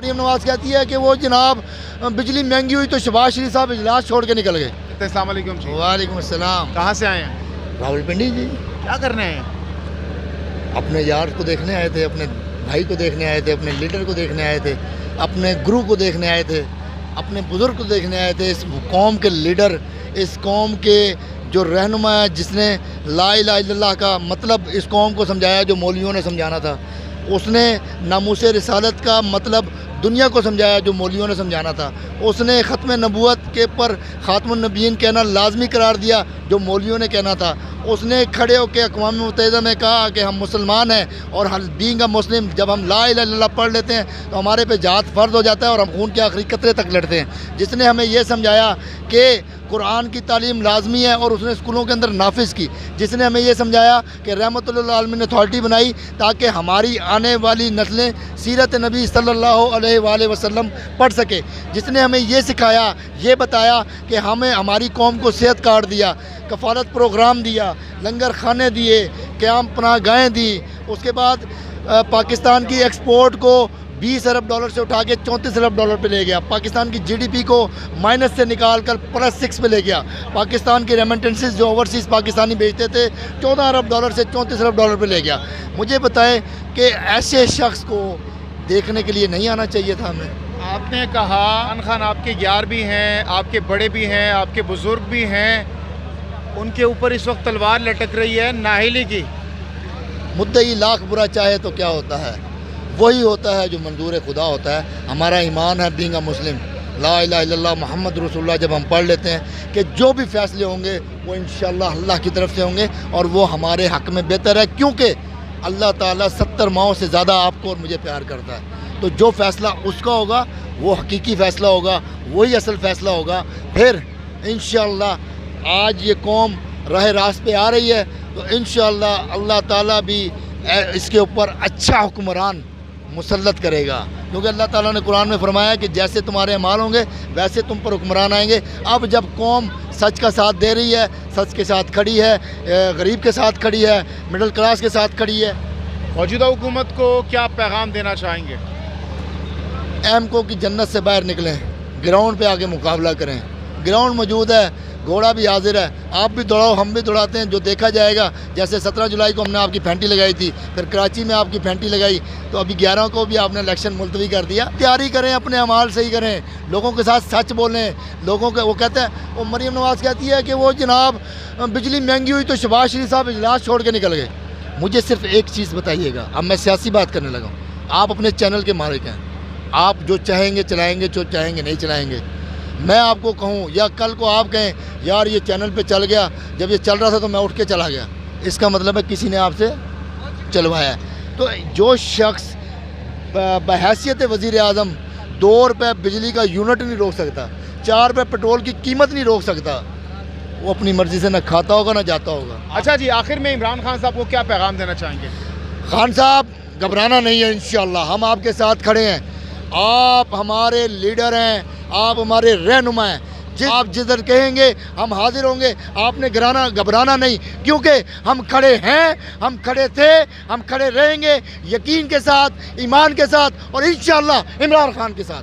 मरीम नवाज कहती है कि वो जनाब बिजली महंगी हुई तो शहबाज शरीफ साहब इजलास छोड़ के निकल गए। अस्सलाम वालेकुम जी। वालेकुम अस्सलाम। कहाँ से आए हैं? रावलपिंडी जी। क्या करने आए हैं? अपने यार को देखने आए थे, अपने भाई को देखने आए थे, अपने लीडर को देखने आए थे, अपने गुरु को देखने आए थे, अपने बुजुर्ग को देखने आए थे। इस कौम के लीडर, इस कौम के जो रहनुमा है, जिसने ला इलाहा इल्लल्लाह का मतलब इस कौम को समझाया, जो मौलवियों ने समझाना था। उसने नामूस रिसालत का मतलब दुनिया को समझाया, जो मौलवियों ने समझाना था। उसने ख़त्म नबूवत के पर ख़ातमुन नबीयीन कहना लाजमी करार दिया, जो मौलवियों ने कहना था। उसने खड़े होकर अक़वाम मुत्तहिदा में कहा कि हम मुसलमान हैं और बीइंग अ मुस्लिम, जब हम ला इलाहा इल्लल्लाह पढ़ लेते हैं तो हमारे पे जहाद फ़र्ज़ हो जाता है और हम खून के आखिरी कतरे तक लड़ते हैं। जिसने हमें ये समझाया कि कुरान की तालीम लाजमी है और उसने स्कूलों के अंदर नाफिज़ की। जिसने हमें ये समझाया कि रहमतुल लिल आलमीन अथॉरिटी बनाई ताकि हमारी आने वाली नस्लें सीरत नबी सल्लल्लाहु अलैहि वसल्लम पढ़ सके। जिसने हमें ये सिखाया, ये बताया कि हमें हमारी कौम को सेहत कार्ड दिया, कफ़ालत प्रोग्राम दिया, लंगर खाने दिए, क़याम पनाह गाहें दी। उसके बाद पाकिस्तान की एक्सपोर्ट को $20 अरब से उठा के $34 अरब पे ले गया। पाकिस्तान की जीडीपी को माइनस से निकाल कर +6 पे ले गया। पाकिस्तान के रेमिटेंसेस जो ओवरसीज़ पाकिस्तानी भेजते थे $14 अरब से $34 अरब पे ले गया। मुझे बताएं कि ऐसे शख्स को देखने के लिए नहीं आना चाहिए था हमें। आपने कहा इमरान खान आपके यार भी हैं, आपके बड़े भी हैं, आपके बुज़ुर्ग भी हैं, उनके ऊपर इस वक्त तलवार लटक रही है नाहिली की। मुद्दई लाख बुरा चाहे तो क्या होता है, वही होता है जो मंजूर खुदा होता है। हमारा ईमान है बीइंग अ मुस्लिम, ला इलाहा इल्लल्लाह मुहम्मद रसूलुल्लाह जब हम पढ़ लेते हैं कि जो भी फ़ैसले होंगे वो इंशाअल्लाह अल्लाह की तरफ से होंगे और वो हमारे हक़ में बेहतर है, क्योंकि अल्लाह ताला 70 माओं से ज़्यादा आपको और मुझे प्यार करता है। तो जो फ़ैसला उसका होगा वो हकीकी फ़ैसला होगा, वही असल फ़ैसला होगा। फिर इंशाअल्लाह आज ये कौम राह रास्त पे आ रही है तो इंशाअल्लाह अल्लाह ताला भी इसके ऊपर अच्छा हुक्मरान मुसल्लत करेगा, क्योंकि अल्लाह ताला ने कुरान में फरमाया कि जैसे तुम्हारे अमाल होंगे वैसे तुम पर हुक्मरान आएंगे। अब जब कौम सच का साथ दे रही है, सच के साथ खड़ी है, गरीब के साथ खड़ी है, मिडिल क्लास के साथ खड़ी है। मौजूदा हुकूमत को क्या पैगाम देना चाहेंगे? एमको की जन्नत से बाहर निकलें, ग्राउंड पे आके मुकाबला करें। ग्राउंड मौजूद है, घोड़ा भी हाजिर है, आप भी दौड़ाओ, हम भी दौड़ाते हैं। जो देखा जाएगा, जैसे 17 जुलाई को हमने आपकी फैंटी लगाई थी, फिर कराची में आपकी फैंटी लगाई, तो अभी 11 को भी आपने इलेक्शन मुलतवी कर दिया। तैयारी करें, अपने अमाल सही करें, लोगों के साथ सच बोलें। लोगों के वो कहते हैं, वो मरीम नवाज कहती है कि वो जनाब बिजली महंगी हुई तो शहबाज शरीफ साहब इजलास छोड़ के निकल गए। मुझे सिर्फ एक चीज़ बताइएगा, अब मैं सियासी बात करने लगा हूँ, आप अपने चैनल के मालिक हैं, आप जो चाहेंगे चलाएँगे, जो चाहेंगे नहीं चलाएँगे। मैं आपको कहूँ या कल को आप कहें यार ये चैनल पे चल गया, जब ये चल रहा था तो मैं उठ के चला गया, इसका मतलब है किसी ने आपसे चलवाया है। तो जो शख्स बहैसियत वज़ीर आज़म 2 रुपये बिजली का यूनिट नहीं रोक सकता, 4 रुपये पेट्रोल की कीमत नहीं रोक सकता, वो अपनी मर्ज़ी से ना खाता होगा ना जाता होगा। अच्छा जी, आखिर में इमरान खान साहब को क्या पैगाम देना चाहेंगे? खान साहब घबराना नहीं है, इंशाअल्लाह हम आपके साथ खड़े हैं। आप हमारे लीडर हैं, आप हमारे रहनुमा हैं, आप जिधर कहेंगे हम हाजिर होंगे। आपने घबराना नहीं, क्योंकि हम खड़े हैं, हम खड़े थे, हम खड़े रहेंगे, यकीन के साथ, ईमान के साथ और इंशाअल्लाह इमरान खान के साथ।